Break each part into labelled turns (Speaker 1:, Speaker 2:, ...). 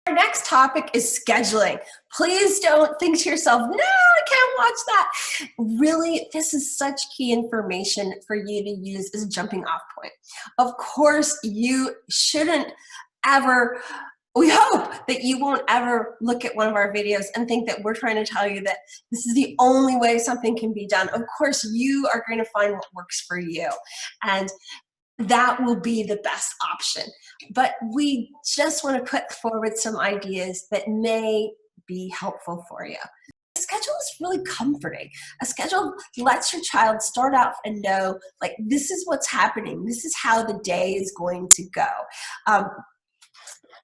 Speaker 1: Our next topic is scheduling. Please don't think to yourself, no, I can't watch that. Really, this is such key information for you to use as a jumping off point. Of course, you shouldn't ever, we hope that you won't ever look at one of our videos and think that we're trying to tell you that this is the only way something can be done. Of course, you are going to find what works for you. And that will be the best option. But we just want to put forward some ideas that may be helpful for you. A schedule is really comforting. A schedule lets your child start off and know, like, this is what's happening. This is how the day is going to go. A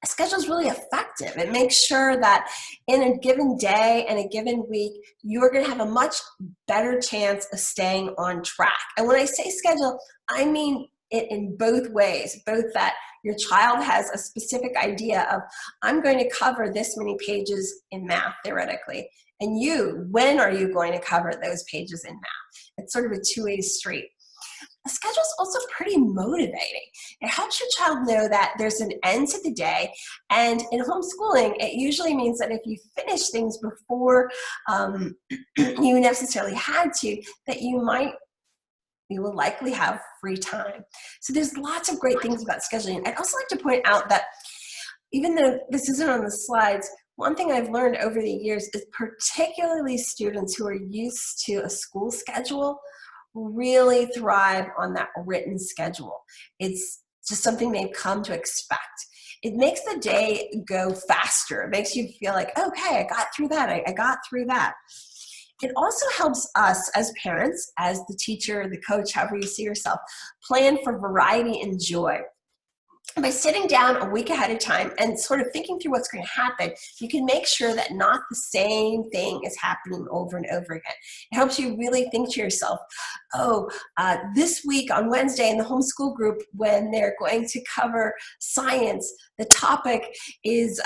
Speaker 1: schedule is really effective. It makes sure that in a given day and a given week, you're going to have a much better chance of staying on track. And when I say schedule, I mean it in both ways, both that your child has a specific idea of, I'm going to cover this many pages in math, theoretically, and you, when are you going to cover those pages in math? It's sort of a two-way street. A schedule is also pretty motivating. It helps your child know that there's an end to the day, and in homeschooling, it usually means that if you finish things before you necessarily had to, that you will likely have free time. So there's lots of great things about scheduling. I'd also like to point out that even though this isn't on the slides, one thing I've learned over the years is particularly students who are used to a school schedule really thrive on that written schedule. It's just something they've come to expect. It makes the day go faster. It makes you feel like, okay, I got through that. I got through that. It also helps us as parents, as the teacher, the coach, however you see yourself, plan for variety and joy. By sitting down a week ahead of time and sort of thinking through what's going to happen, you can make sure that not the same thing is happening over and over again. It helps you really think to yourself, this week on Wednesday in the homeschool group, when they're going to cover science, the topic is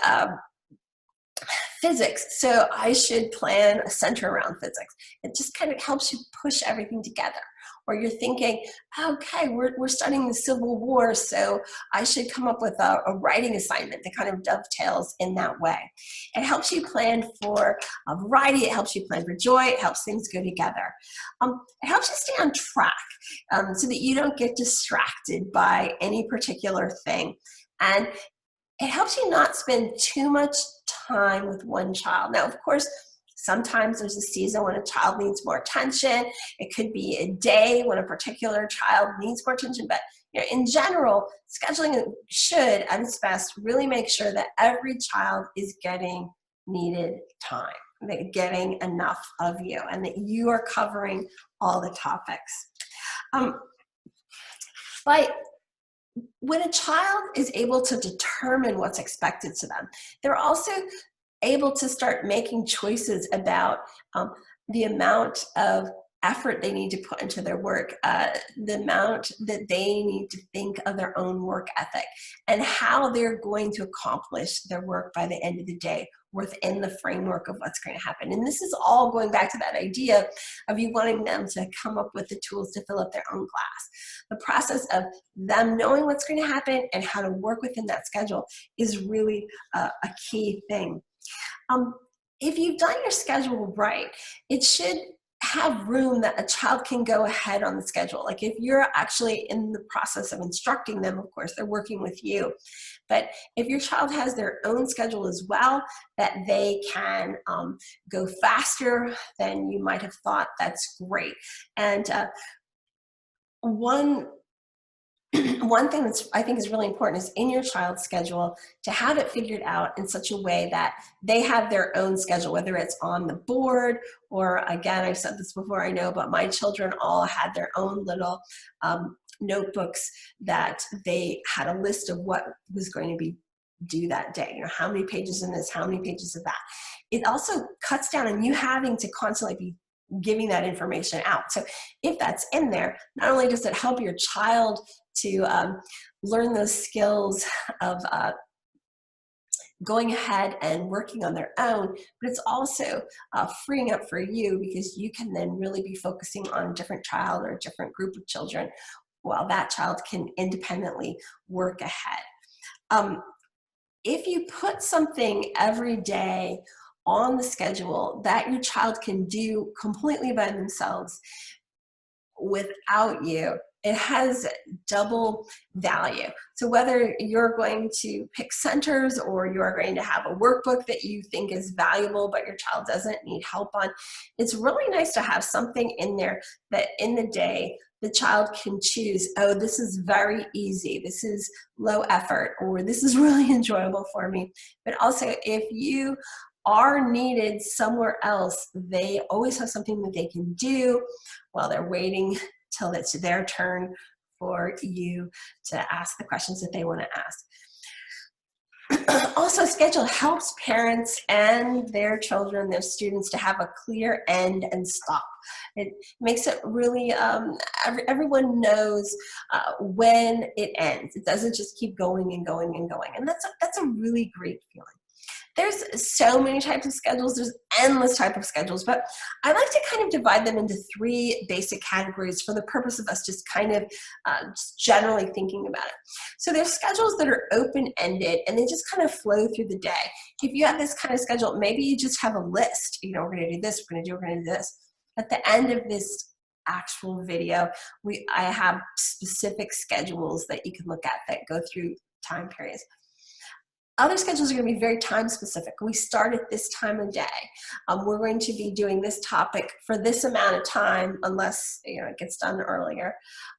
Speaker 1: physics, so I should plan a center around physics. It just kind of helps you push everything together. Or you're thinking, okay, we're studying the Civil War, so I should come up with a writing assignment that kind of dovetails in that way. It helps you plan for a variety, it helps you plan for joy, it helps things go together. It helps you stay on track so that you don't get distracted by any particular thing. And it helps you not spend too much time with one child. Now, of course, sometimes there's a season when a child needs more attention. It could be a day when a particular child needs more attention. But in general, scheduling should, at its best, really make sure that every child is getting needed time, they're getting enough of you, and that you are covering all the topics. But when a child is able to determine what's expected to them, they're also able to start making choices about the amount of effort they need to put into their work, the amount that they need to think of their own work ethic, and how they're going to accomplish their work by the end of the day within the framework of what's going to happen. And this is all going back to that idea of you wanting them to come up with the tools to fill up their own class. The process of them knowing what's going to happen and how to work within that schedule is really a key thing. If you've done your schedule right, it should have room that a child can go ahead on the schedule. Like if you're actually in the process of instructing them, of course, they're working with you. But if your child has their own schedule as well, that they can go faster than you might have thought, that's great. And one thing that's I think is really important is in your child's schedule to have it figured out in such a way that they have their own schedule, whether it's on the board or, again, I've said this before, I know, but my children all had their own little notebooks that they had a list of what was going to be due that day. How many pages in this, how many pages of that. It also cuts down on you having to constantly be giving that information out. So if that's in there, not only does it help your child to learn those skills of going ahead and working on their own, but it's also freeing up for you because you can then really be focusing on a different child or a different group of children while that child can independently work ahead. if you put something every day on the schedule that your child can do completely by themselves without you, it has double value. So whether you're going to pick centers or you're going to have a workbook that you think is valuable but your child doesn't need help on, it's really nice to have something in there that in the day the child can choose, oh, this is very easy, this is low effort, or this is really enjoyable for me. But also, if you are needed somewhere else, they always have something that they can do while they're waiting till it's their turn for you to ask the questions that they want to ask. Also, schedule helps parents and their children, their students, to have a clear end and stop. It makes it really, everyone knows when it ends. It doesn't just keep going and going and going. And that's a really great feeling. There's so many types of schedules. There's endless types of schedules, but I like to kind of divide them into three basic categories for the purpose of us just kind of just generally thinking about it. So there's schedules that are open-ended and they just kind of flow through the day. If you have this kind of schedule, maybe you just have a list. You know, we're going to do this, we're going to do this. At the end of this actual video, I have specific schedules that you can look at that go through time periods. Other schedules are going to be very time specific. We start at this time of day. We're going to be doing this topic for this amount of time, unless it gets done earlier.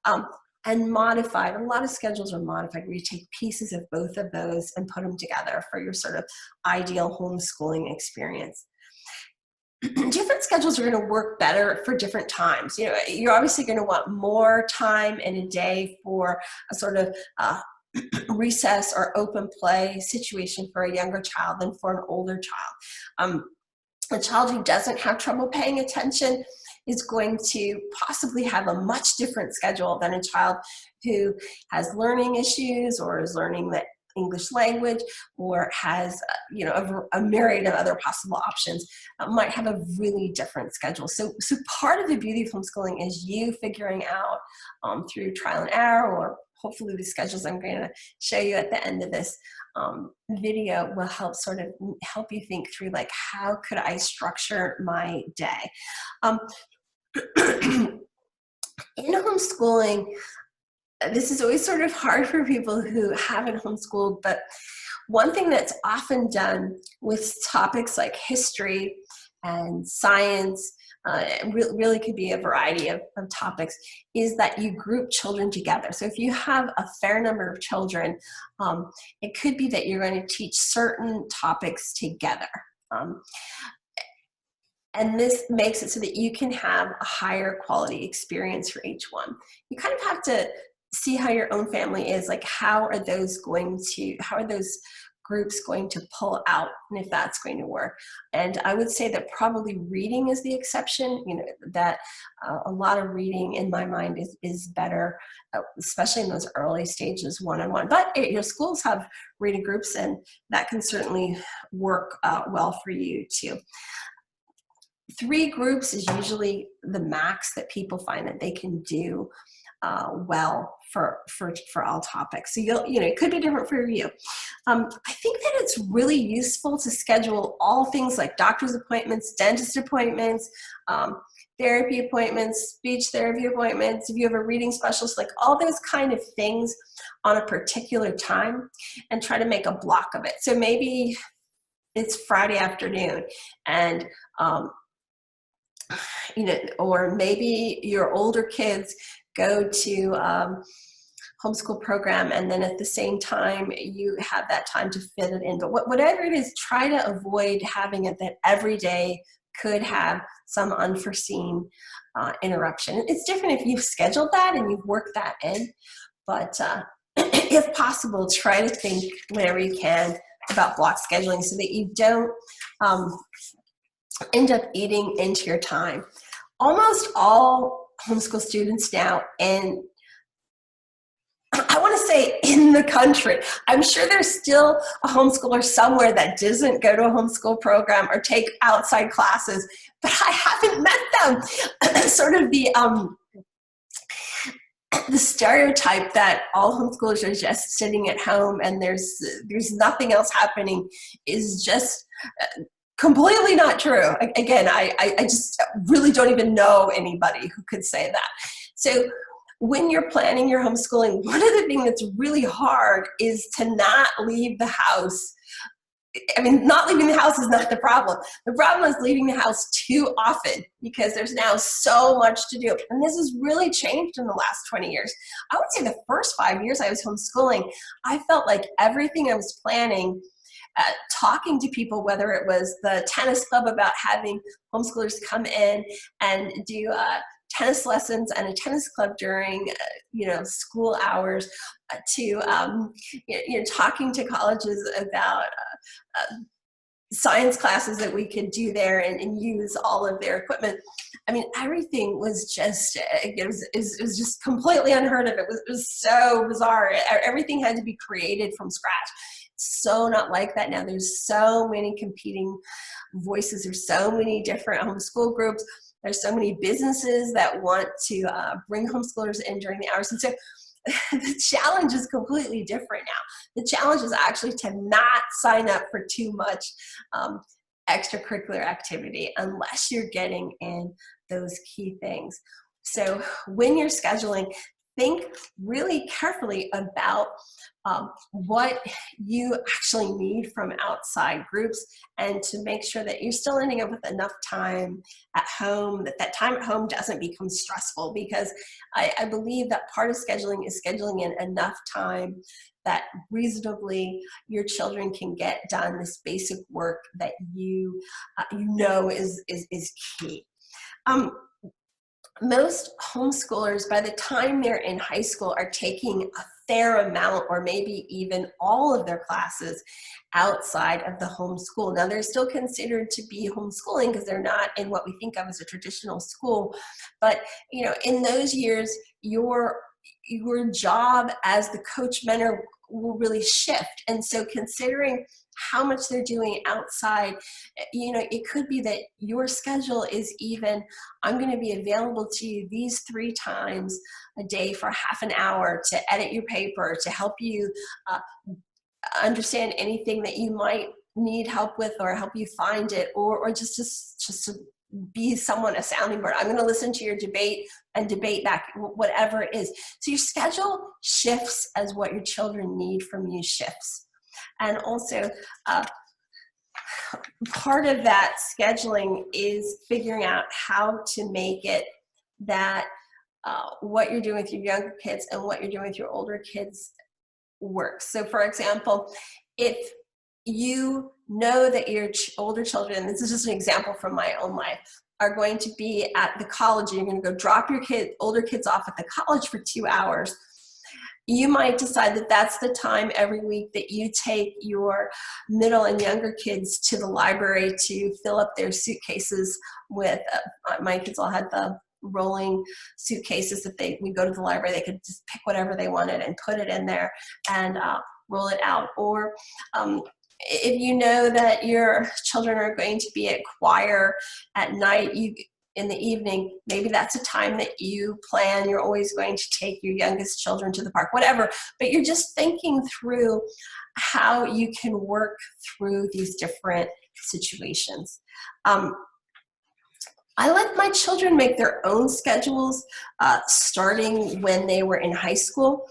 Speaker 1: And modified. A lot of schedules are modified where you take pieces of both of those and put them together for your sort of ideal homeschooling experience. Different schedules are going to work better for different times. You're obviously going to want more time in a day for a sort of recess or open play situation for a younger child than for an older child. A child who doesn't have trouble paying attention is going to possibly have a much different schedule than a child who has learning issues or is learning the English language or has a myriad of other possible options. Might have a really different schedule. So part of the beauty of homeschooling is you figuring out through trial and error, or hopefully the schedules I'm going to show you at the end of this video will help you think through, like, how could I structure my day? In homeschooling, this is always sort of hard for people who haven't homeschooled, but one thing that's often done with topics like history and science, it really could be a variety of topics, is that you group children together. So if you have a fair number of children, it could be that you're going to teach certain topics together. And this makes it so that you can have a higher quality experience for each one. You kind of have to see how your own family is, like how are those groups going to pull out, and if that's going to work. And I would say that probably reading is the exception, that a lot of reading in my mind is better, especially in those early stages, one-on-one. But your schools have reading groups and that can certainly work well for you too. 3 groups is usually the max that people find that they can do well for all topics. So it could be different for you. I think that it's really useful to schedule all things like doctor's appointments, dentist appointments, therapy appointments, speech therapy appointments, if you have a reading specialist, like all those kind of things on a particular time, and try to make a block of it. So maybe it's Friday afternoon and or maybe your older kids go to homeschool program, and then at the same time you have that time to fit it in. But whatever it is, try to avoid having it that every day could have some unforeseen interruption. It's different if you've scheduled that and you've worked that in, but if possible, try to think whenever you can about block scheduling so that you don't end up eating into your time. Almost all homeschool students now, and I want to say in the country, I'm sure there's still a homeschooler somewhere that doesn't go to a homeschool program or take outside classes, but I haven't met them. Sort of the stereotype that all homeschoolers are just sitting at home and there's nothing else happening is just completely not true. Again, I just really don't even know anybody who could say that. So when you're planning your homeschooling, one of the things that's really hard is to not leave the house. I mean, not leaving the house is not the problem. The problem is leaving the house too often because there's now so much to do. And this has really changed in the last 20 years. I would say the first 5 years I was homeschooling, I felt like everything I was planning, talking to people, whether it was the tennis club about having homeschoolers come in and do tennis lessons and a tennis club during school hours, to talking to colleges about science classes that we could do there and use all of their equipment. I mean, everything was just, it was just completely unheard of. It was so bizarre. Everything had to be created from scratch. So not like that now. There's so many competing voices. There's so many different homeschool groups. There's so many businesses that want to bring homeschoolers in during the hours. And so the challenge is completely different now. The challenge is actually to not sign up for too much extracurricular activity unless you're getting in those key things. So when you're scheduling, think really carefully about what you actually need from outside groups, and to make sure that you're still ending up with enough time at home, that time at home doesn't become stressful, because I believe that part of scheduling is scheduling in enough time that reasonably your children can get done this basic work that you know is key. Most homeschoolers, by the time they're in high school, are taking a fair amount or maybe even all of their classes outside of the homeschool. Now, they're still considered to be homeschooling because they're not in what we think of as a traditional school. But, in those years, your job as the coach mentor will really shift. And so considering how much they're doing outside, it could be that your schedule is even, I'm going to be available to you these 3 times a day for half an hour to edit your paper, to help you understand anything that you might need help with, or help you find it, or just to be someone, a sounding board. I'm going to listen to your debate and debate back, whatever it is. So your schedule shifts as what your children need from you shifts. And also, part of that scheduling is figuring out how to make it that what you're doing with your younger kids and what you're doing with your older kids works. So for example, if you know that your older children, and this is just an example from my own life, are going to be at the college, and you're going to go drop your older kids off at the college for 2 hours, you might decide that that's the time every week that you take your middle and younger kids to the library to fill up their suitcases with, my kids all had the rolling suitcases that we go to the library, they could just pick whatever they wanted and put it in there and roll it out. Or if you know that your children are going to be at choir at night, in the evening, maybe that's a time that you plan. You're always going to take your youngest children to the park, whatever. But you're just thinking through how you can work through these different situations. I let my children make their own schedules starting when they were in high school,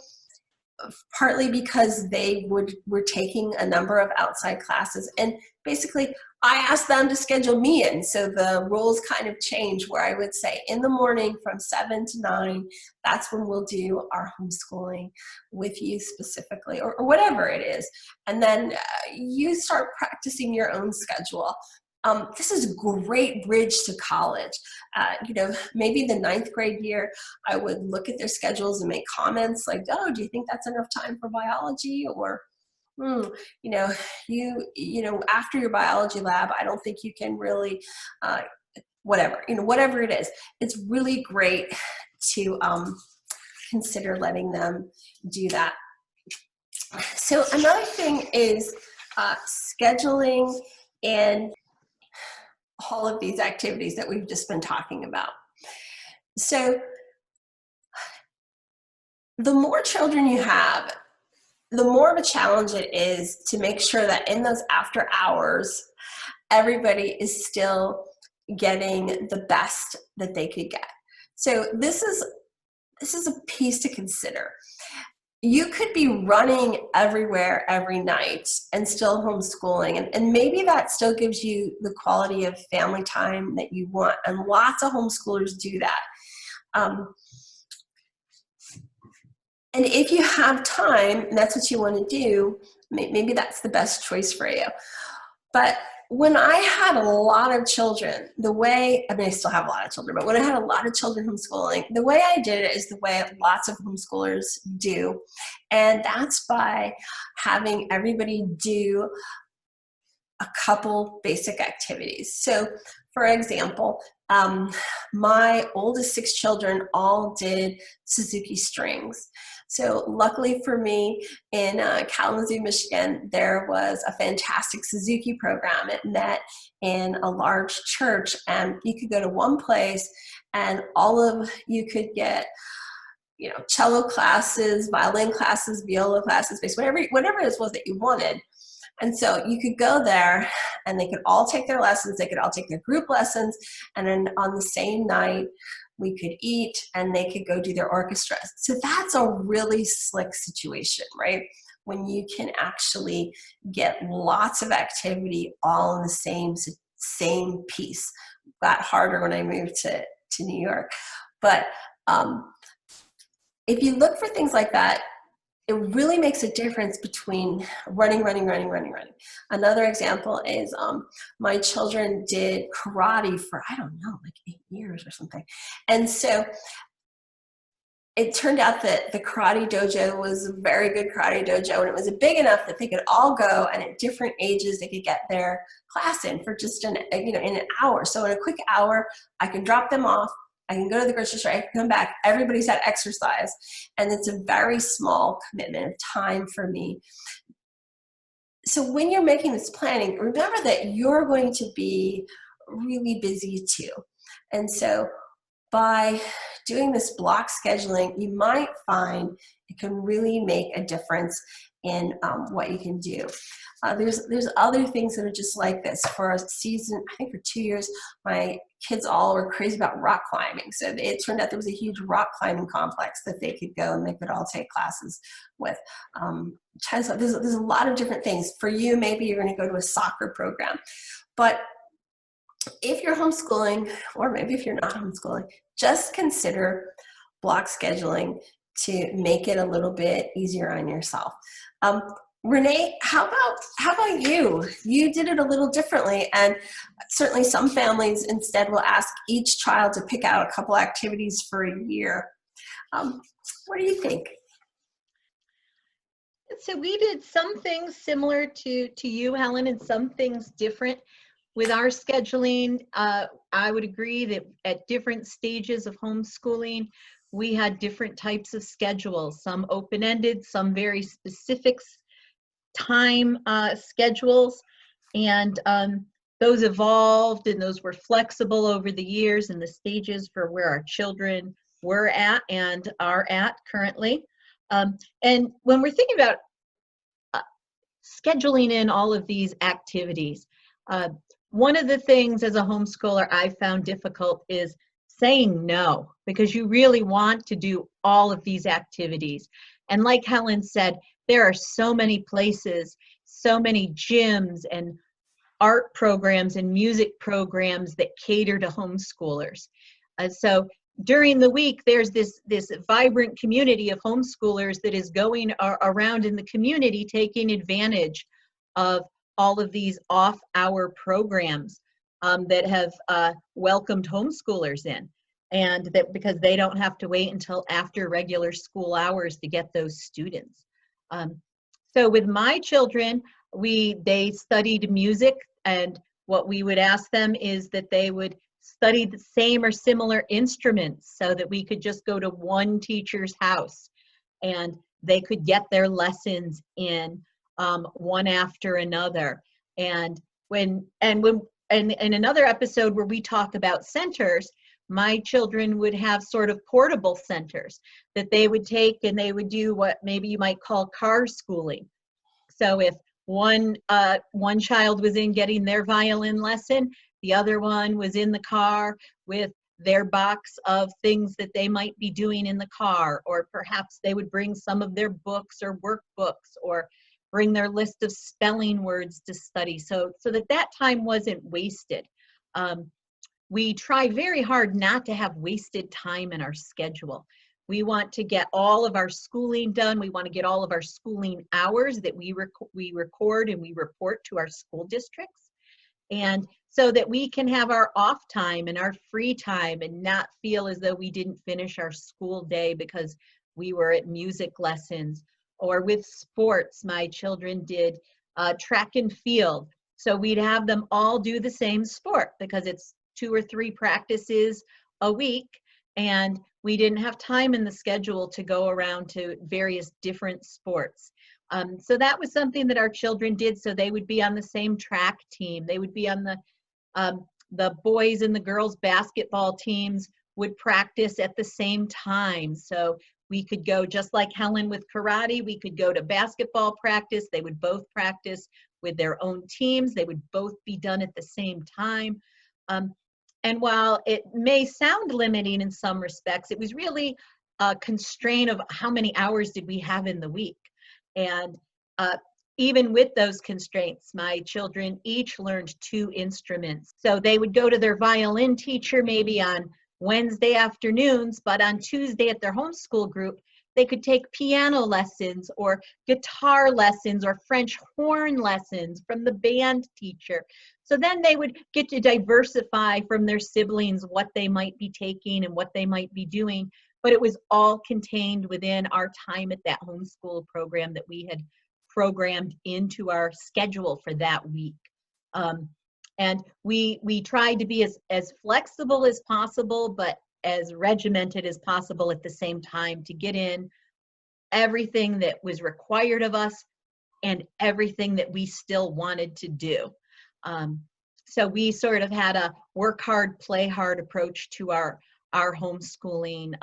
Speaker 1: partly because they were taking a number of outside classes. And basically, I asked them to schedule me in. So the rules kind of changed, where I would say in the morning from 7 to 9, that's when we'll do our homeschooling with you specifically, or whatever it is. And then you start practicing your own schedule. This is a great bridge to college. Maybe the 9th grade year, I would look at their schedules and make comments like, oh, do you think that's enough time for biology? Or, after your biology lab, I don't think you can really, whatever it is. It's really great to consider letting them do that. So another thing is scheduling and all of these activities that we've just been talking about. So the more children you have, the more of a challenge it is to make sure that in those after hours, everybody is still getting the best that they could get. So this is a piece to consider. You could be running everywhere every night and still homeschooling, and maybe that still gives you the quality of family time that you want, and lots of homeschoolers do that. And if you have time and that's what you want to do, maybe that's the best choice for you. But when I had a lot of children, I still have a lot of children, but when I had a lot of children homeschooling, the way I did it is the way lots of homeschoolers do. And that's by having everybody do a couple basic activities. So for example, my oldest 6 children all did Suzuki strings. So luckily for me, in Kalamazoo, Michigan, there was a fantastic Suzuki program. It met in a large church, and you could go to one place and you could get, cello classes, violin classes, viola classes, bass, whatever it was that you wanted. And so you could go there and they could all take their lessons, they could all take their group lessons, and then on the same night we could eat and they could go do their orchestra. So that's a really slick situation, right? When you can actually get lots of activity all in the same piece. Got harder when I moved to New York. But if you look for things like that, it really makes a difference between running. Another example is my children did karate for, I don't know, like 8 years or something. And so it turned out that the karate dojo was a very good karate dojo, and it was big enough that they could all go, and at different ages they could get their class in for just in an hour. So in a quick hour, I can drop them off, I can go to the grocery store, I can come back, everybody's had exercise, and it's a very small commitment of time for me. So when you're making this planning, remember that you're going to be really busy too. And so by doing this block scheduling, you might find it can really make a difference in what you can do. There's other things that are just like this. For a season, I think for 2 years, my kids all were crazy about rock climbing. So it turned out there was a huge rock climbing complex that they could go and they could all take classes with. There's a lot of different things. For you, maybe you're going to go to a soccer program. But if you're homeschooling, or maybe if you're not homeschooling, just consider block scheduling to make it a little bit easier on yourself. Renee, how about you? You did it a little differently, and certainly some families instead will ask each child to pick out a couple activities for a year. What do you think?
Speaker 2: So we did some things similar to you, Helen, and some things different. With our scheduling, I would agree that at different stages of homeschooling, we had different types of schedules, some open-ended, some very specific time schedules, and those evolved and those were flexible over the years and the stages for where our children were at and are at currently. And when we're thinking about scheduling in all of these activities, one of the things as a homeschooler I found difficult is saying no, because you really want to do all of these activities. And like Helen said, there are so many places, so many gyms and art programs and music programs that cater to homeschoolers. So during the week, there's this vibrant community of homeschoolers that is going around in the community taking advantage of all of these off-hour programs that have welcomed homeschoolers in, and that because they don't have to wait until after regular school hours to get those students. So with my children, they studied music, and what we would ask them is that they would study the same or similar instruments so that we could just go to one teacher's house and they could get their lessons in one after another. And in another episode where we talk about centers, my children would have sort of portable centers that they would take, and they would do what maybe you might call car schooling. So if one child was in getting their violin lesson, the other one was in the car with their box of things that they might be doing in the car, or perhaps they would bring some of their books or workbooks, or bring their list of spelling words to study, so that time wasn't wasted. We try very hard not to have wasted time in our schedule. We want to get all of our schooling done. We want to get all of our schooling hours that we record and we report to our school districts. And so that we can have our off time and our free time and not feel as though we didn't finish our school day because we were at music lessons. Or with sports, my children did track and field. So we'd have them all do the same sport because it's 2 or 3 practices a week, and we didn't have time in the schedule to go around to various different sports. So that was something that our children did. So they would be on the same track team. They would be on the boys and the girls basketball teams would practice at the same time. So we could go, just like Helen with karate, we could go to basketball practice. They would both practice with their own teams. They would both be done at the same time. And while it may sound limiting in some respects, it was really a constraint of how many hours did we have in the week. And even with those constraints, my children each learned 2 instruments. So they would go to their violin teacher maybe on Wednesday afternoons, but on Tuesday at their homeschool group, they could take piano lessons or guitar lessons or French horn lessons from the band teacher. So then they would get to diversify from their siblings what they might be taking and what they might be doing. But it was all contained within our time at that homeschool program that we had programmed into our schedule for that week. And we tried to be as flexible as possible, but as regimented as possible at the same time, to get in everything that was required of us and everything that we still wanted to do. So we sort of had a work hard, play hard approach to our homeschooling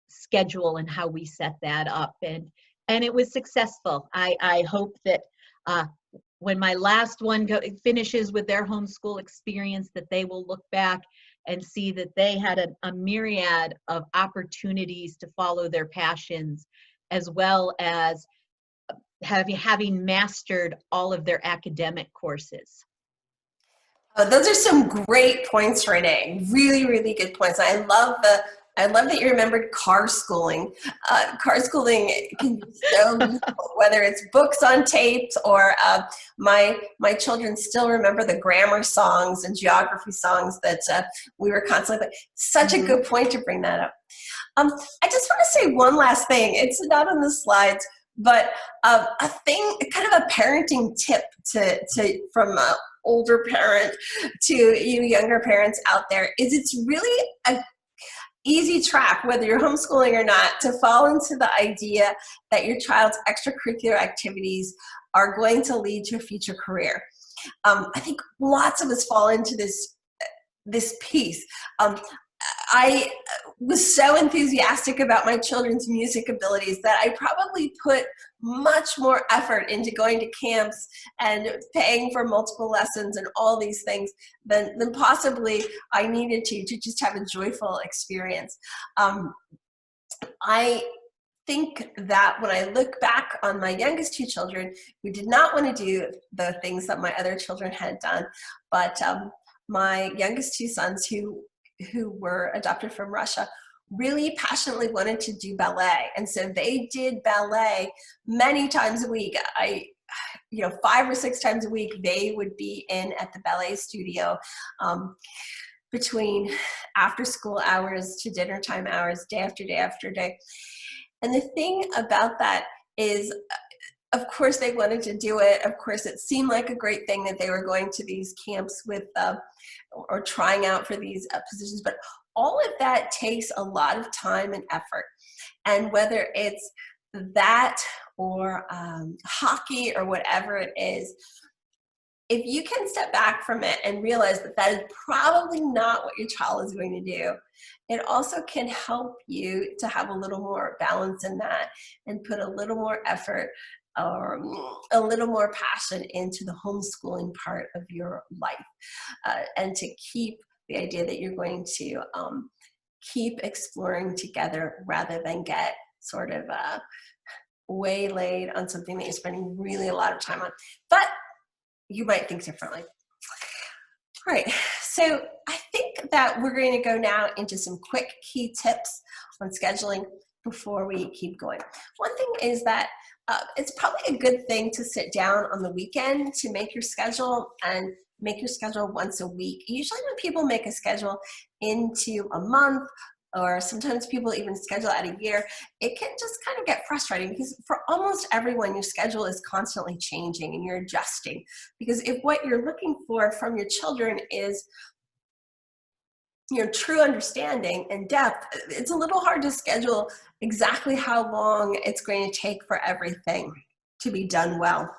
Speaker 2: schedule and how we set that up. And it was successful. I hope that when my last one finishes with their homeschool experience, that they will look back and see that they had a myriad of opportunities to follow their passions, as well as having mastered all of their academic courses.
Speaker 1: Those are some great points, Renee. Really, really good points. I love that you remembered car schooling. Car schooling can be so useful, whether it's books on tapes or my children still remember the grammar songs and geography songs that we were constantly. Such a good point to bring that up. I just want to say one last thing. It's not on the slides, but a thing, kind of a parenting tip from older parent to you younger parents out there is it's really a easy trap, whether you're homeschooling or not, to fall into the idea that your child's extracurricular activities are going to lead to a future career. I think lots of us fall into this piece. I was so enthusiastic about my children's music abilities that I probably put much more effort into going to camps and paying for multiple lessons and all these things than possibly I needed to just have a joyful experience. I think that when I look back on my youngest 2 children who did not want to do the things that my other children had done, but my youngest 2 sons who were adopted from Russia really passionately wanted to do ballet. And so they did ballet many times a week. 5 or 6 times a week, they would be in at the ballet studio between after school hours to dinner time hours, day after day after day. And the thing about that is, of course, they wanted to do it. Of course, it seemed like a great thing that they were going to these camps with or trying out for these positions. But all of that takes a lot of time and effort. And whether it's that or hockey or whatever it is, if you can step back from it and realize that that is probably not what your child is going to do, it also can help you to have a little more balance in that and put a little more effort or a little more passion into the homeschooling part of your life, and to keep the idea that you're going to keep exploring together rather than get sort of waylaid on something that you're spending really a lot of time on. But you might think differently. All right, so I think that we're going to go now into some quick key tips on scheduling before we keep going. One thing is that it's probably a good thing to sit down on the weekend to make your schedule, and make your schedule once a week. Usually when people make a schedule into a month, or sometimes people even schedule at a year, it can just kind of get frustrating, because for almost everyone, your schedule is constantly changing and you're adjusting. Because if what you're looking for from your children is your true understanding and depth, it's a little hard to schedule exactly how long it's going to take for everything to be done well.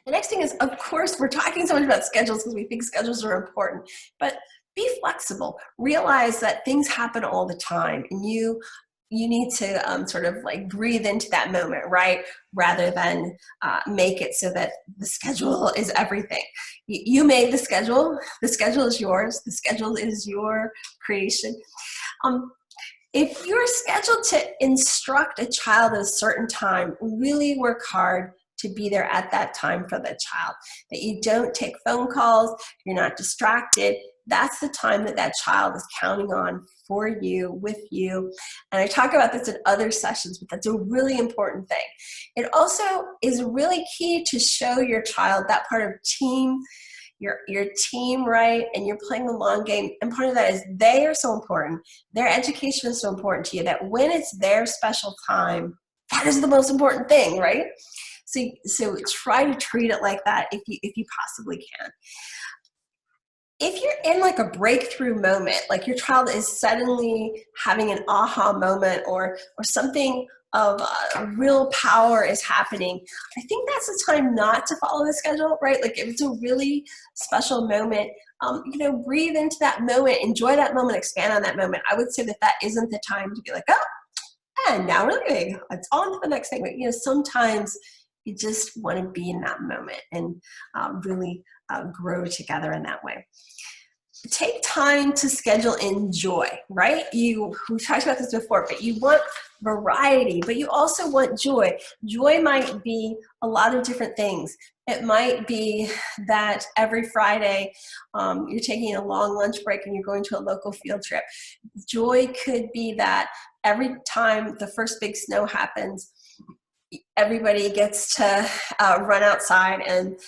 Speaker 1: The next thing is, of course, we're talking so much about schedules because we think schedules are important, but be flexible. Realize that things happen all the time, and you need to sort of like breathe into that moment, right? Rather than make it so that the schedule is everything. You made the schedule is yours, the schedule is your creation. If you're scheduled to instruct a child at a certain time, really work hard to be there at that time for the child. That you don't take phone calls, you're not distracted. That's the time that that child is counting on for you, with you. And I talk about this in other sessions, but that's a really important thing. It also is really key to show your child that part of team, your team, right? And you're playing the long game. And part of that is they are so important. Their education is so important to you that when it's their special time, that is the most important thing, right? So try to treat it like that if you possibly can. If you're in like a breakthrough moment, like your child is suddenly having an aha moment, or something of real power is happening, I think that's the time not to follow the schedule, right? Like if it's a really special moment, breathe into that moment, enjoy that moment, expand on that moment. I would say that that isn't the time to be like, oh, and now we're leaving. It's on to the next thing. But sometimes you just want to be in that moment and really grow together in that way. Take time to schedule in joy, right? We talked about this before, but you want variety, but you also want joy. Joy might be a lot of different things. It might be that every Friday you're taking a long lunch break and you're going to a local field trip. Joy could be that every time the first big snow happens, everybody gets to run outside and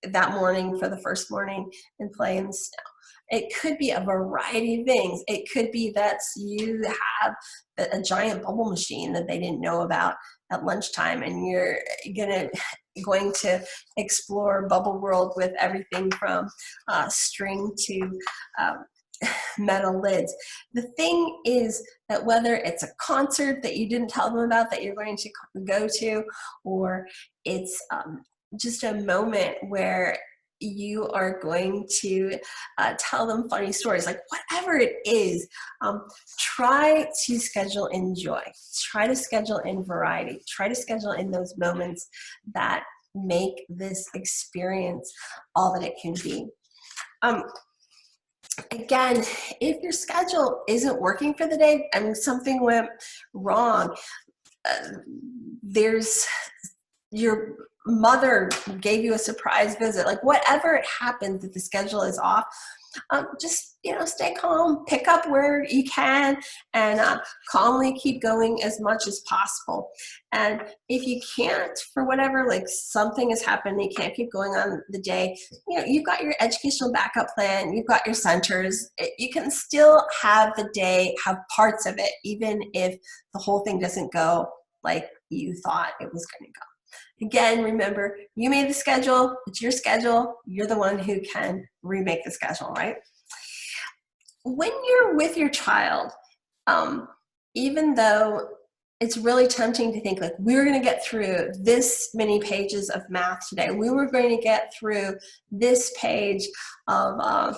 Speaker 1: that morning for the first morning and play in the snow. It could be a variety of things. It could be that you have a giant bubble machine that they didn't know about at lunchtime, and you're going to explore Bubble World with everything from string to metal lids. The thing is that whether it's a concert that you didn't tell them about that you're going to go to, or it's just a moment where you are going to tell them funny stories, like whatever it is, try to schedule in joy. Try to schedule in variety. Try to schedule in those moments that make this experience all that it can be. Again, if your schedule isn't working for the day, something went wrong, there's your mother gave you a surprise visit, like whatever it happens that the schedule is off, just stay calm, pick up where you can, and calmly keep going as much as possible. And if you can't, for whatever, like something has happened, you can't keep going on the day, you've got your educational backup plan, you've got your centers, you can still have the day, have parts of it, even if the whole thing doesn't go like you thought it was going to go. Again, remember, you made the schedule, it's your schedule, you're the one who can remake the schedule, right? When you're with your child, even though it's really tempting to think like, we're going to get through this many pages of math today. We were going to get through this page of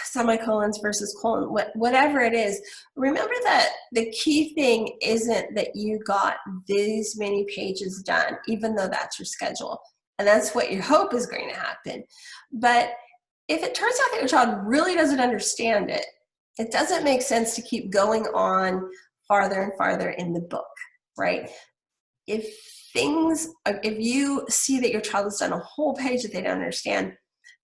Speaker 1: semicolons versus colon, whatever it is. Remember that the key thing isn't that you got these many pages done, even though that's your schedule. And that's what you hope is going to happen. But if it turns out that your child really doesn't understand it, it doesn't make sense to keep going on farther and farther in the book, right? If you see that your child has done a whole page that they don't understand,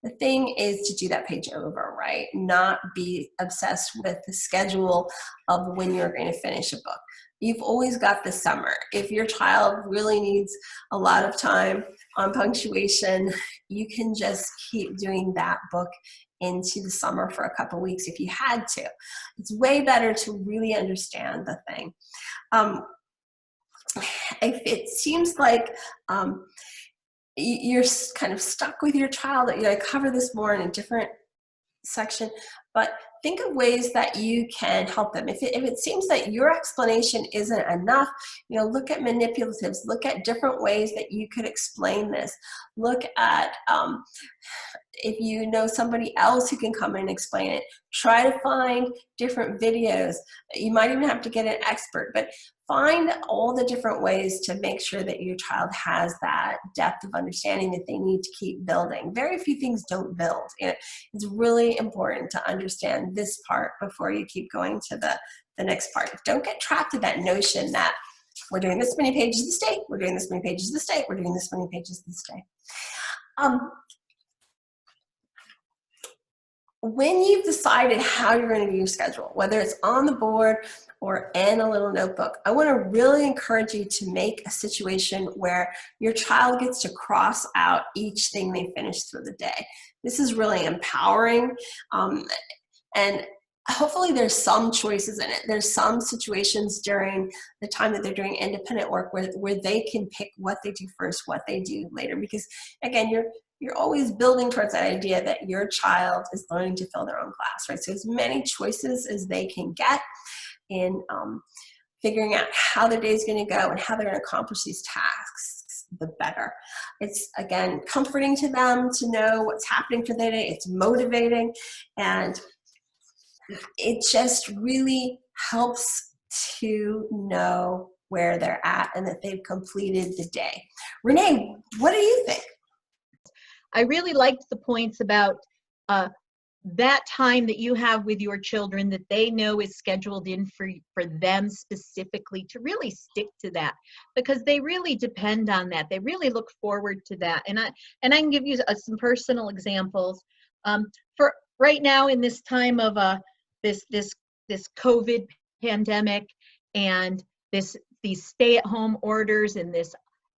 Speaker 1: the thing is to do that page over, right? Not be obsessed with the schedule of when you're going to finish a book. You've always got the summer. If your child really needs a lot of time on punctuation, you can just keep doing that book into the summer for a couple weeks if you had to. It's way better to really understand the thing. If it seems like you're kind of stuck with your child, that I cover this more in a different section, but think of ways that you can help them. If it seems that your explanation isn't enough, look at manipulatives, look at different ways that you could explain this. Look at if you know somebody else who can come in and explain it. Try to find different videos. You might even have to get an expert, but find all the different ways to make sure that your child has that depth of understanding that they need to keep building. Very few things don't build. It's really important to understand this part before you keep going to the next part. Don't get trapped in that notion that we're doing this many pages this day, we're doing this many pages this day, we're doing this many pages this day. When you've decided how you're going to do your schedule, whether it's on the board or in a little notebook, I want to really encourage you to make a situation where your child gets to cross out each thing they finish through the day. This is really empowering, and hopefully there's some choices in it. There's some situations during the time that they're doing independent work where they can pick what they do first, what they do later, because again, you're always building towards that idea that your child is learning to fill their own class, right? So as many choices as they can get in figuring out how their day is going to go and how they're going to accomplish these tasks, the better. It's, again, comforting to them to know what's happening for their day. It's motivating, and it just really helps to know where they're at and that they've completed the day. Renee, what do you think?
Speaker 2: I really liked the points about that time that you have with your children that they know is scheduled in for them specifically, to really stick to that, because they really depend on that. They really look forward to that. And I can give you some personal examples. For right now in this time of this COVID pandemic and these stay-at-home orders and this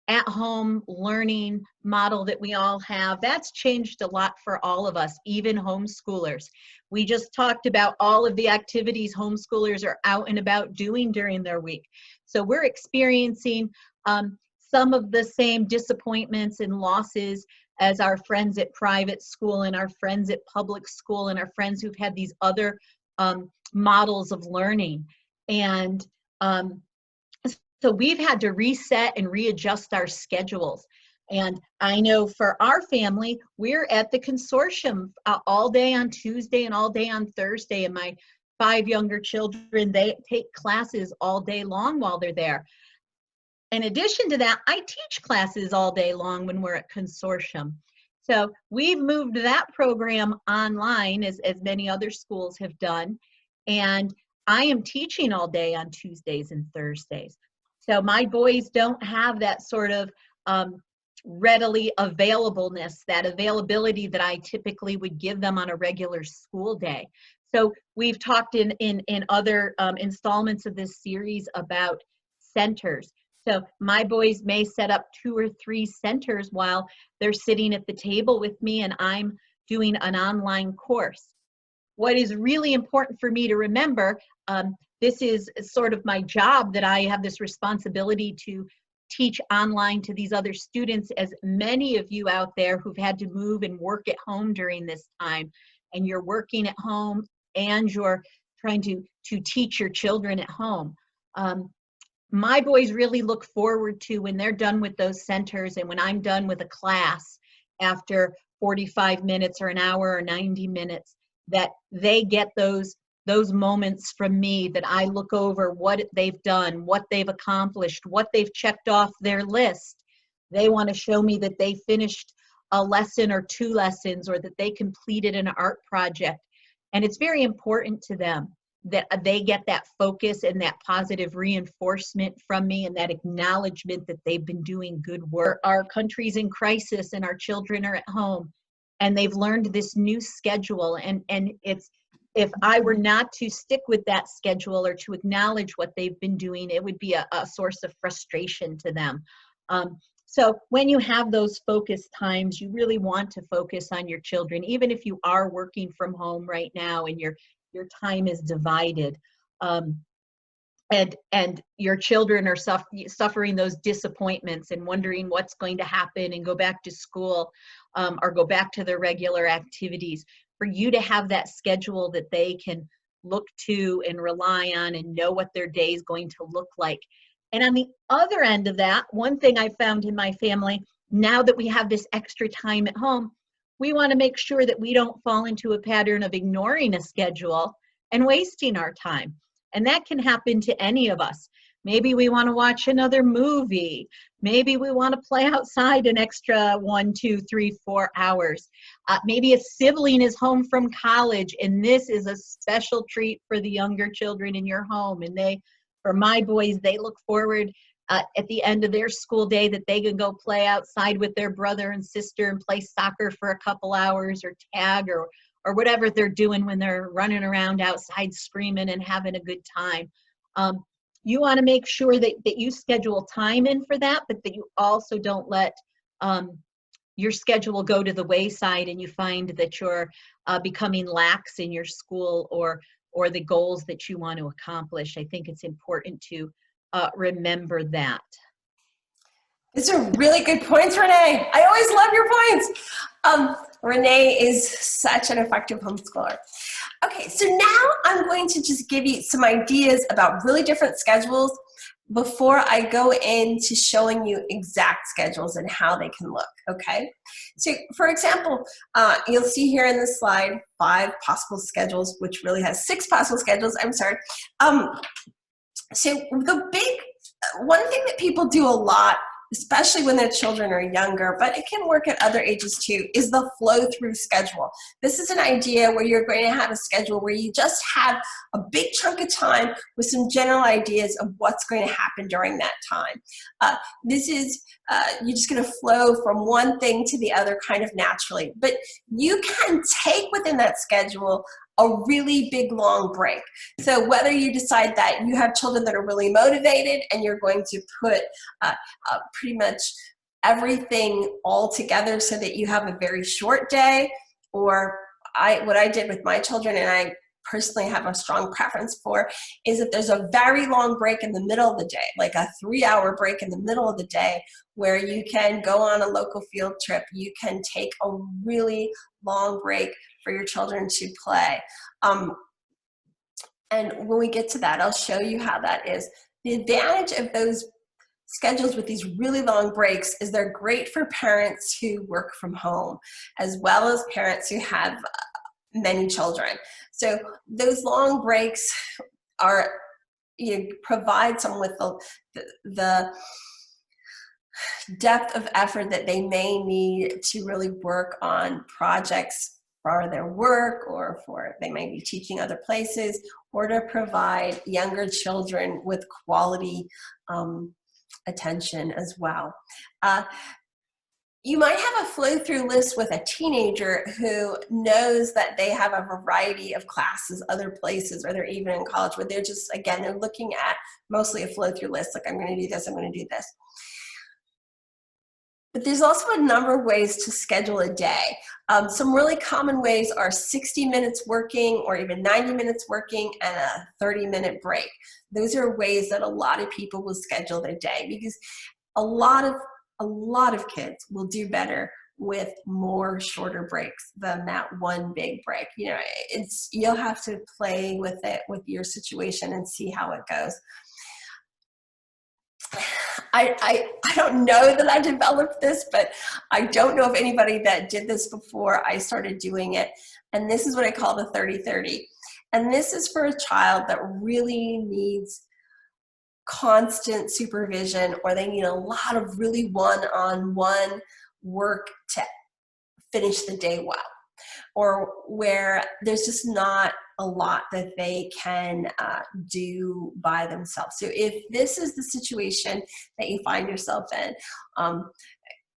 Speaker 2: at-home learning model that we all have, that's changed a lot for all of us, even homeschoolers. We just talked about all of the activities homeschoolers are out and about doing during their week. So we're experiencing some of the same disappointments and losses as our friends at private school and our friends at public school and our friends who've had these other models of learning. And so we've had to reset and readjust our schedules. And I know for our family, we're at the consortium all day on Tuesday and all day on Thursday. And my 5 younger children, they take classes all day long while they're there. In addition to that, I teach classes all day long when we're at consortium. So we've moved that program online, as many other schools have done. And I am teaching all day on Tuesdays and Thursdays. So my boys don't have that sort of readily availableness, that availability that I typically would give them on a regular school day. So we've talked in other installments of this series about centers. So my boys may set up 2 or 3 centers while they're sitting at the table with me and I'm doing an online course. What is really important for me to remember, this is sort of my job, that I have this responsibility to teach online to these other students, as many of you out there who've had to move and work at home during this time, and you're working at home and you're trying to teach your children at home. my boys really look forward to when they're done with those centers and when I'm done with a class after 45 minutes or an hour or 90 minutes, that they get those moments from me, that I look over what they've done, what they've accomplished, what they've checked off their list. They want to show me that they finished a lesson or 2 lessons, or that they completed an art project. And it's very important to them that they get that focus and that positive reinforcement from me, and that acknowledgement that they've been doing good work. Our country's in crisis and our children are at home and they've learned this new schedule, and it's, if I were not to stick with that schedule or to acknowledge what they've been doing, it would be a source of frustration to them. So when you have those focus times, you really want to focus on your children, even if you are working from home right now and your time is divided, and your children are suffering those disappointments and wondering what's going to happen and go back to school, or go back to their regular activities. For you to have that schedule that they can look to and rely on and know what their day is going to look like. And on the other end of that, one thing I found in my family, now that we have this extra time at home, we want to make sure that we don't fall into a pattern of ignoring a schedule and wasting our time. And that can happen to any of us. Maybe we want to watch another movie. Maybe we want to play outside an extra 1, 2, 3, 4 hours. Maybe a sibling is home from college, and this is a special treat for the younger children in your home. And for my boys, they look forward at the end of their school day that they can go play outside with their brother and sister and play soccer for a couple hours, or tag, or whatever they're doing when they're running around outside screaming and having a good time. You want to make sure that you schedule time in for that, but that you also don't let your schedule go to the wayside and you find that you're becoming lax in your school or the goals that you want to accomplish. I think it's important to remember that.
Speaker 1: These are really good points, Renee. I always love your points. Renee is such an effective homeschooler. Okay, so now I'm going to just give you some ideas about really different schedules before I go into showing you exact schedules and how they can look, okay? So for example, you'll see here in this slide 5 possible schedules, which really has 6 possible schedules, I'm sorry. So one thing that people do a lot, especially when their children are younger, but it can work at other ages too, is the flow-through schedule. This is an idea where you're going to have a schedule where you just have a big chunk of time with some general ideas of what's going to happen during that time. You're just going to flow from one thing to the other kind of naturally, but you can take within that schedule a really big long break. So whether you decide that you have children that are really motivated and you're going to put pretty much everything all together so that you have a very short day, or what I did with my children, and I personally have a strong preference for, is that there's a very long break in the middle of the day, like a 3-hour break in the middle of the day, where you can go on a local field trip. You can take a really long break for your children to play. And when we get to that, I'll show you how that is. The advantage of those schedules with these really long breaks is they're great for parents who work from home, as well as parents who have many children. So those long breaks provide someone with the depth of effort that they may need to really work on projects for their work, or they may be teaching other places, or to provide younger children with quality attention as well. You might have a flow-through list with a teenager who knows that they have a variety of classes, other places, or they're even in college, where they're just, again, they're looking at mostly a flow-through list, like I'm going to do this, I'm going to do this. But there's also a number of ways to schedule a day. Some really common ways are 60 minutes working, or even 90 minutes working, and a 30-minute break. Those are ways that a lot of people will schedule their day, because a lot of kids will do better with more shorter breaks than that one big break. You'll have to play with it, with your situation, and see how it goes. I don't know that I developed this, but I don't know of anybody that did this before I started doing it. And this is what I call the 30-30. And this is for a child that really needs constant supervision, or they need a lot of really one-on-one work to finish the day well, or where there's just not a lot that they can do by themselves. So if this is the situation that you find yourself in,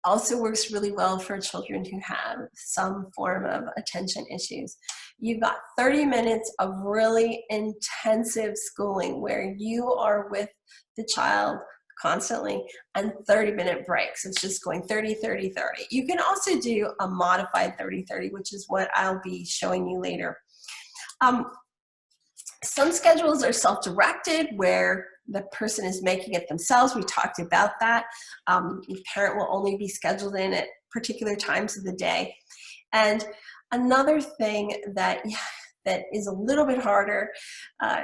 Speaker 1: also works really well for children who have some form of attention issues. You've got 30 minutes of really intensive schooling where you are with the child constantly, and 30-minute breaks. It's just going 30, 30, 30. You can also do a modified 30-30, which is what I'll be showing you later. Some schedules are self-directed, where the person is making it themselves. We talked about that. The parent will only be scheduled in at particular times of the day. And another thing that is a little bit harder,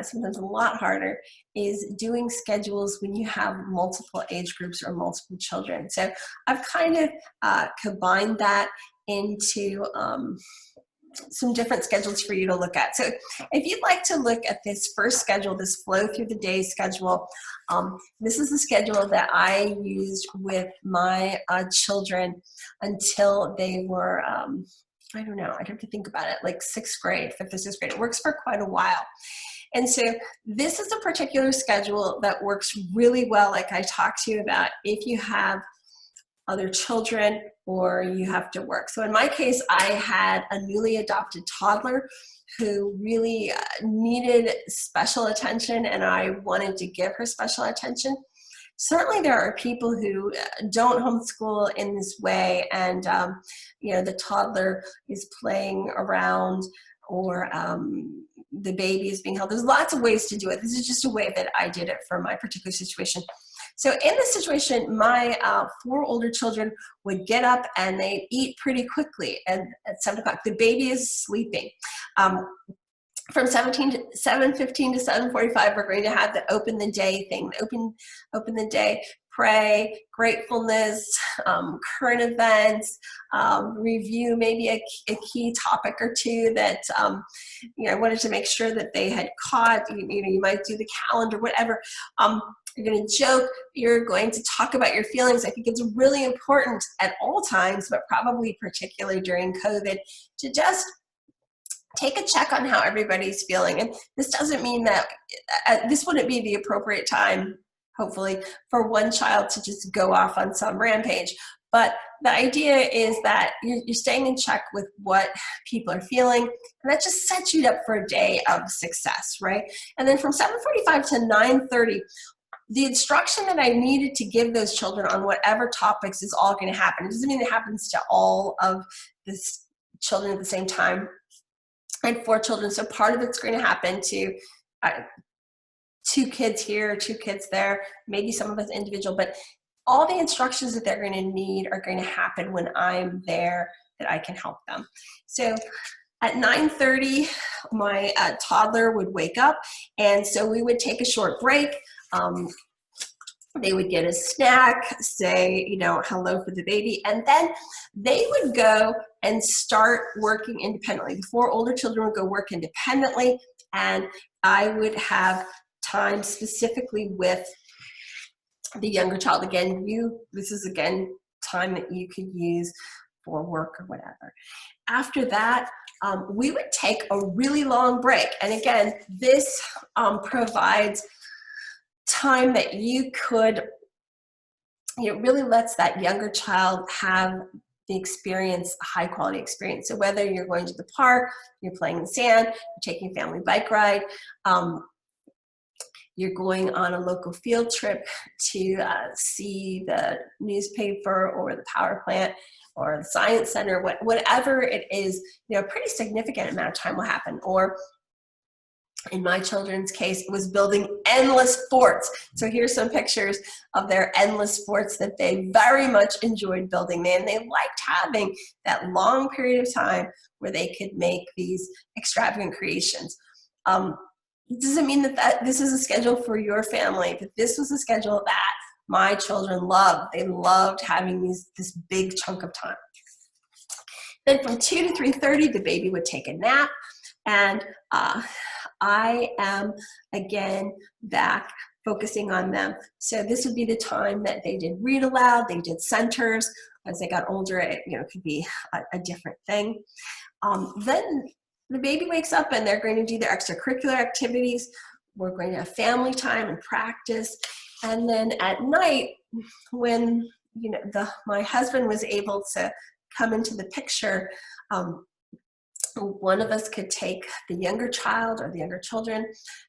Speaker 1: sometimes a lot harder, is doing schedules when you have multiple age groups or multiple children. So I've kind of combined that into some different schedules for you to look at. So if you'd like to look at this first schedule, this flow through the day schedule, this is the schedule that I used with my children until they were, I don't know, I'd have to think about it, like 6th grade, 5th or 6th grade. It works for quite a while. And so this is a particular schedule that works really well, like I talked to you about, if you have other children or you have to work. So in my case, I had a newly adopted toddler who really needed special attention, and I wanted to give her special attention. Certainly there are people who don't homeschool in this way, and the toddler is playing around, or the baby is being held. There's lots of ways to do it. This is just a way that I did it for my particular situation. So in this situation, my 4 older children would get up and they'd eat pretty quickly, and at 7 o'clock, the baby is sleeping. From 7:15 to 7:45, we're going to have the open the day thing. Open the day, pray, gratefulness, current events, review maybe a key topic or two that I wanted to make sure that they had caught. You might do the calendar, whatever. You're going to joke. You're going to talk about your feelings. I think it's really important at all times, but probably particularly during COVID, to just take a check on how everybody's feeling. And this doesn't mean that this wouldn't be the appropriate time, hopefully, for one child to just go off on some rampage. But the idea is that you're staying in check with what people are feeling, and that just sets you up for a day of success, right? And then from 7:45 to 9:30, the instruction that I needed to give those children on whatever topics is all going to happen. It doesn't mean it happens to all of the children at the same time. I had 4 children, so part of it's going to happen to 2 kids here, 2 kids there, maybe some of us individual, but all the instructions that they're going to need are going to happen when I'm there, that I can help them. So at 9:30, my toddler would wake up, and so we would take a short break. They would get a snack, say, hello for the baby, and then they would go and start working independently. The 4 older children would go work independently, and I would have time specifically with the younger child. Again, this is time that you could use for work or whatever. After that, we would take a really long break. And again, this provides time that you could, it really lets that younger child have the experience, a high quality experience. So whether you're going to the park, you're playing in the sand, you're taking a family bike ride, you're going on a local field trip to see the newspaper or the power plant or the science center, whatever it is, a pretty significant amount of time will happen. Or in my children's case, it was building endless forts. So here's some pictures of their endless forts that they very much enjoyed building. And they liked having that long period of time where they could make these extravagant creations. It doesn't mean that this is a schedule for your family, but this was a schedule that my children loved. They loved having this big chunk of time. Then from 2 to 3:30, the baby would take a nap, and I am again back focusing on them. So this would be the time that they did read aloud, they did centers. As they got older, it could be a different thing. Then the baby wakes up and they're going to do their extracurricular activities. We're going to have family time and practice. And then at night, when my husband was able to come into the picture, one of us could take the younger child or the younger children,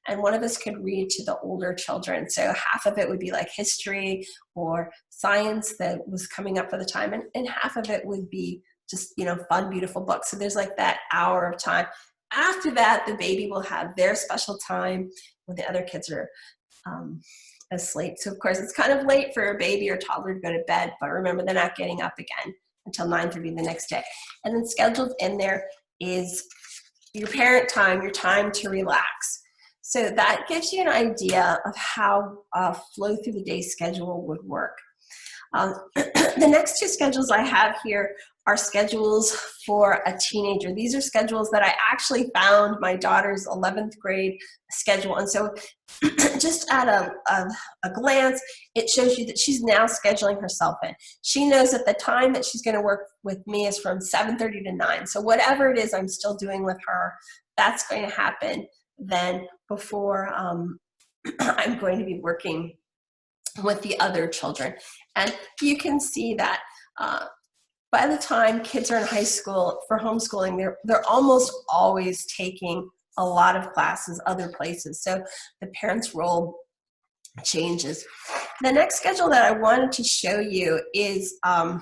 Speaker 1: and one of us could read to the older children. So half of it would be like history or science that was coming up for the time, and half of it would be just, fun, beautiful books. So there's like that hour of time. After that, the baby will have their special time when the other kids are asleep. So of course, it's kind of late for a baby or toddler to go to bed, but remember, they're not getting up again until 9:30 the next day. And then scheduled in there is your parent time, your time to relax. So that gives you an idea of how a flow through the day schedule would work. The next two schedules I have here are schedules for a teenager. These are schedules that I actually found my daughter's 11th grade schedule. And so just at a glance, it shows you that she's now scheduling herself in. She knows that the time that she's going to work with me is from 7:30 to 9. So whatever it is I'm still doing with her, that's going to happen then before I'm going to be working with the other children. And you can see that by the time kids are in high school for homeschooling, they're almost always taking a lot of classes other places. So the parent's role changes. The next schedule that I wanted to show you is the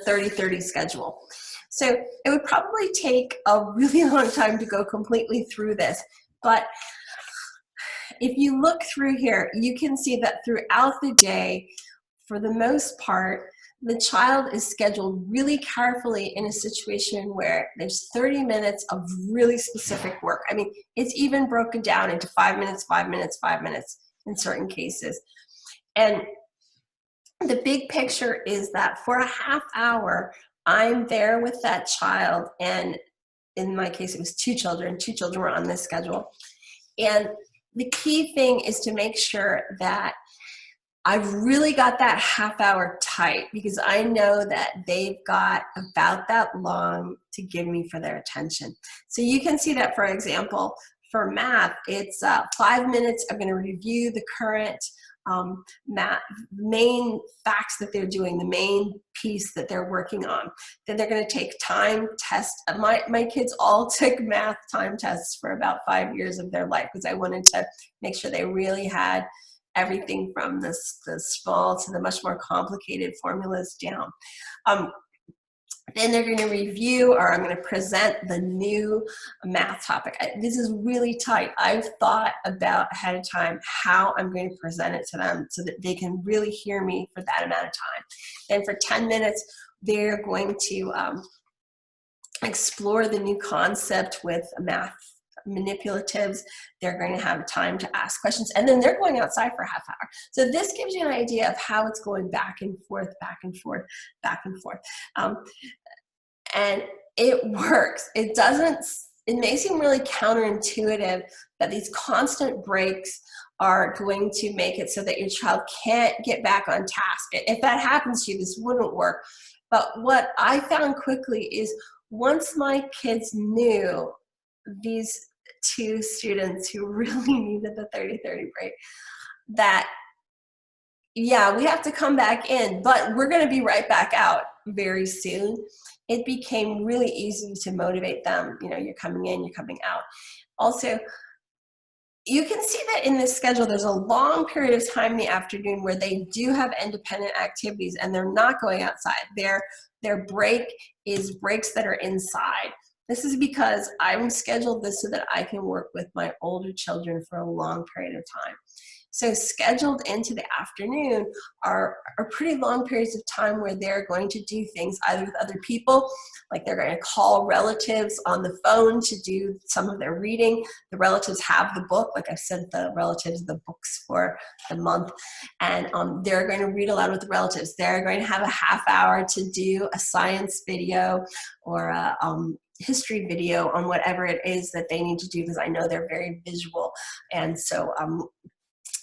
Speaker 1: 30-30 schedule. So it would probably take a really long time to go completely through this, but if you look through here, you can see that throughout the day, for the most part, the child is scheduled really carefully in a situation where there's 30 minutes of really specific work. I mean, it's even broken down into 5 minutes, 5 minutes, 5 minutes in certain cases. And the big picture is that for a half hour, I'm there with that child. And in my case, it was two children. Two children were on this schedule. And the key thing is to make sure that I've really got that half hour tight, because I know that they've got about that long to give me for their attention. So you can see that, for example, for math, it's 5 minutes. I'm going to review the current math, main facts that they're doing, the main piece that they're working on. Then they're going to take time tests. My kids all took math time tests for about 5 years of their life, because I wanted to make sure they really had everything from the small to the much more complicated formulas down. Then they're going to review, or I'm going to present the new math topic. This is really tight. I've thought about ahead of time how I'm going to present it to them so that they can really hear me for that amount of time. Then for 10 minutes, they're going to explore the new concept with math manipulatives. They're going to have time to ask questions, and then they're going outside for a half hour. So this gives you an idea of how it's going back and forth, back and forth, back and forth. And it works. It may seem really counterintuitive that these constant breaks are going to make it so that your child can't get back on task. If that happens to you, this wouldn't work. But what I found quickly is, once my kids knew, these two students who really needed the 30-30 break, that yeah, we have to come back in, but we're going to be right back out very soon. It became really easy to motivate them. You're coming in, you're coming out. Also, you can see that in this schedule, there's a long period of time in the afternoon where they do have independent activities and they're not going outside. Their break is breaks that are inside. This is because I'm scheduled this so that I can work with my older children for a long period of time. So scheduled into the afternoon are pretty long periods of time where they're going to do things either with other people, like they're going to call relatives on the phone to do some of their reading. The relatives have the book, like I sent the relatives the books for the month, and they're going to read aloud with the relatives. They're going to have a half hour to do a science video or a history video on whatever it is that they need to do, because I know they're very visual, and so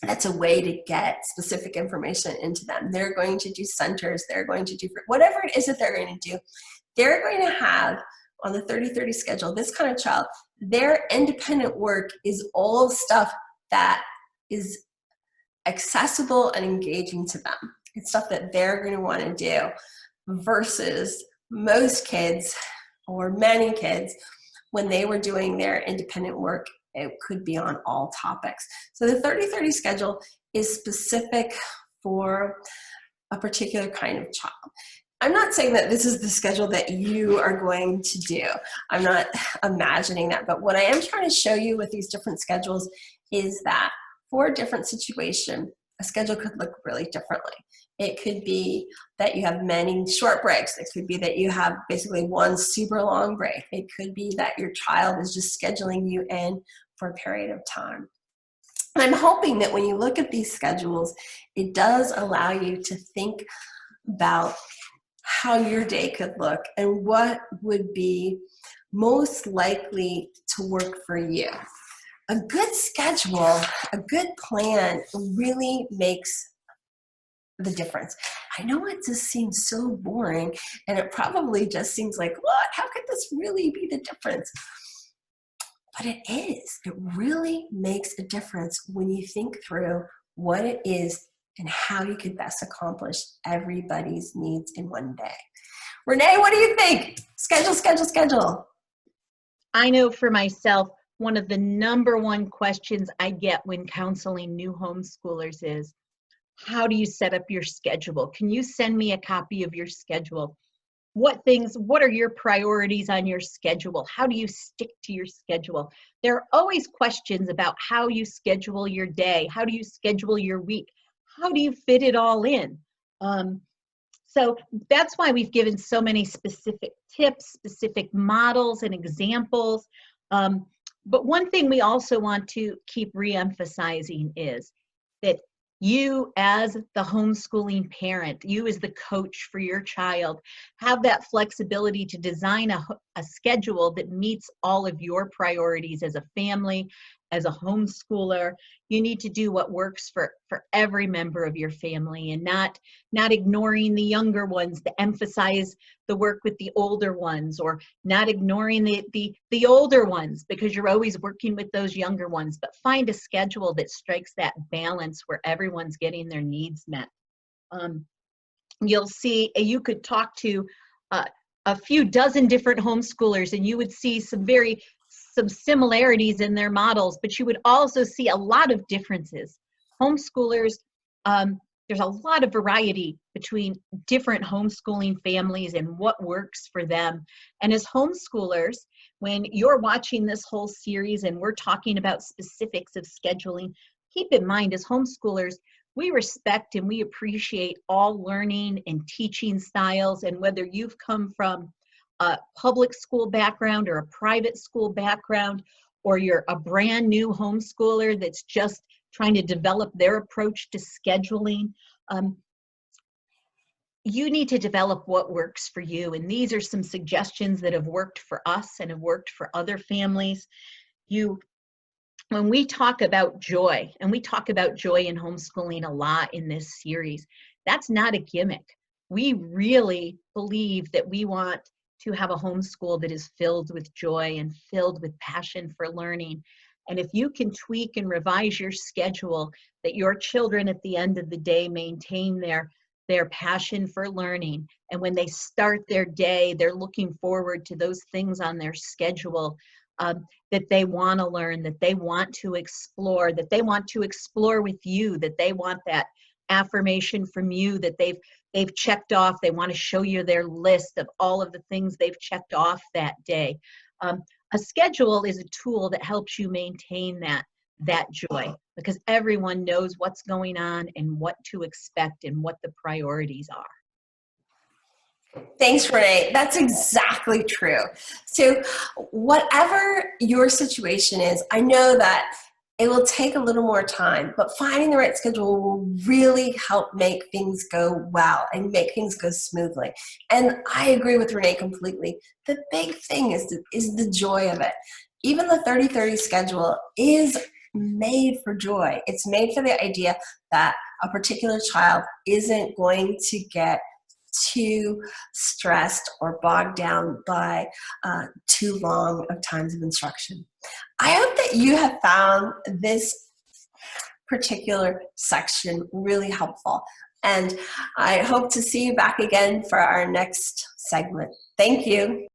Speaker 1: that's a way to get specific information into them. They're going to do centers, they're going to do whatever it is that they're going to do. They're going to have on the 30-30 schedule, this kind of child, their independent work is all stuff that is accessible and engaging to them. It's stuff that they're going to want to do, versus most kids or many kids, when they were doing their independent work, it could be on all topics. So the 30-30 schedule is specific for a particular kind of child. I'm not saying that this is the schedule that you are going to do. I'm not imagining that, but what I am trying to show you with these different schedules is that for a different situation, a schedule could look really differently. It could be that you have many short breaks. It could be that you have basically one super long break. It could be that your child is just scheduling you in for a period of time. And I'm hoping that when you look at these schedules, it does allow you to think about how your day could look and what would be most likely to work for you. A good schedule, a good plan really makes the difference. I know it just seems so boring, and it probably just seems like, what? How could this really be the difference? But it is. It really makes a difference when you think through what it is and how you could best accomplish everybody's needs in one day. Renee, what do you think? Schedule, schedule, schedule.
Speaker 2: I know for myself, one of the number one questions I get when counseling new homeschoolers is, how do you set up your schedule? Can you send me a copy of your schedule? What are your priorities on your schedule? How do you stick to your schedule? There are always questions about how you schedule your day. How do you schedule your week? How do you fit it all in? So that's why we've given so many specific tips, specific models and examples. But one thing we also want to keep re-emphasizing is that you as the homeschooling parent, you as the coach for your child, have that flexibility to design a schedule that meets all of your priorities as a family, as a homeschooler. You need to do what works for every member of your family, and not ignoring the younger ones to emphasize the work with the older ones, or not ignoring the older ones because you're always working with those younger ones. But find a schedule that strikes that balance where everyone's getting their needs met. You'll see, you could talk to a few dozen different homeschoolers and you would see some similarities in their models, but you would also see a lot of differences. Homeschoolers, there's a lot of variety between different homeschooling families and what works for them. And as homeschoolers, when you're watching this whole series and we're talking about specifics of scheduling, keep in mind as homeschoolers, we respect and we appreciate all learning and teaching styles, and whether you've come from a public school background or a private school background, or you're a brand new homeschooler that's just trying to develop their approach to scheduling, you need to develop what works for you. And these are some suggestions that have worked for us and have worked for other families. When we talk about joy, and we talk about joy in homeschooling a lot in this series, that's not a gimmick. We really believe that we want to have a homeschool that is filled with joy and filled with passion for learning. And if you can tweak and revise your schedule, that your children at the end of the day maintain their passion for learning, and when they start their day, they're looking forward to those things on their schedule that they want to learn, that they want to explore, with you, that they want that affirmation from you that they've checked off. They want to show you their list of all of the things they've checked off that day. A schedule is a tool that helps you maintain that that joy, because everyone knows what's going on and what to expect and what the priorities are.
Speaker 1: Thanks, Renee. That's exactly true. So whatever your situation is, I know that it will take a little more time, but finding the right schedule will really help make things go well and make things go smoothly. And I agree with Renee completely. The big thing is the joy of it. Even the 30-30 schedule is made for joy. It's made for the idea that a particular child isn't going to get too stressed or bogged down by too long of times of instruction. I hope that you have found this particular section really helpful, and I hope to see you back again for our next segment. Thank you.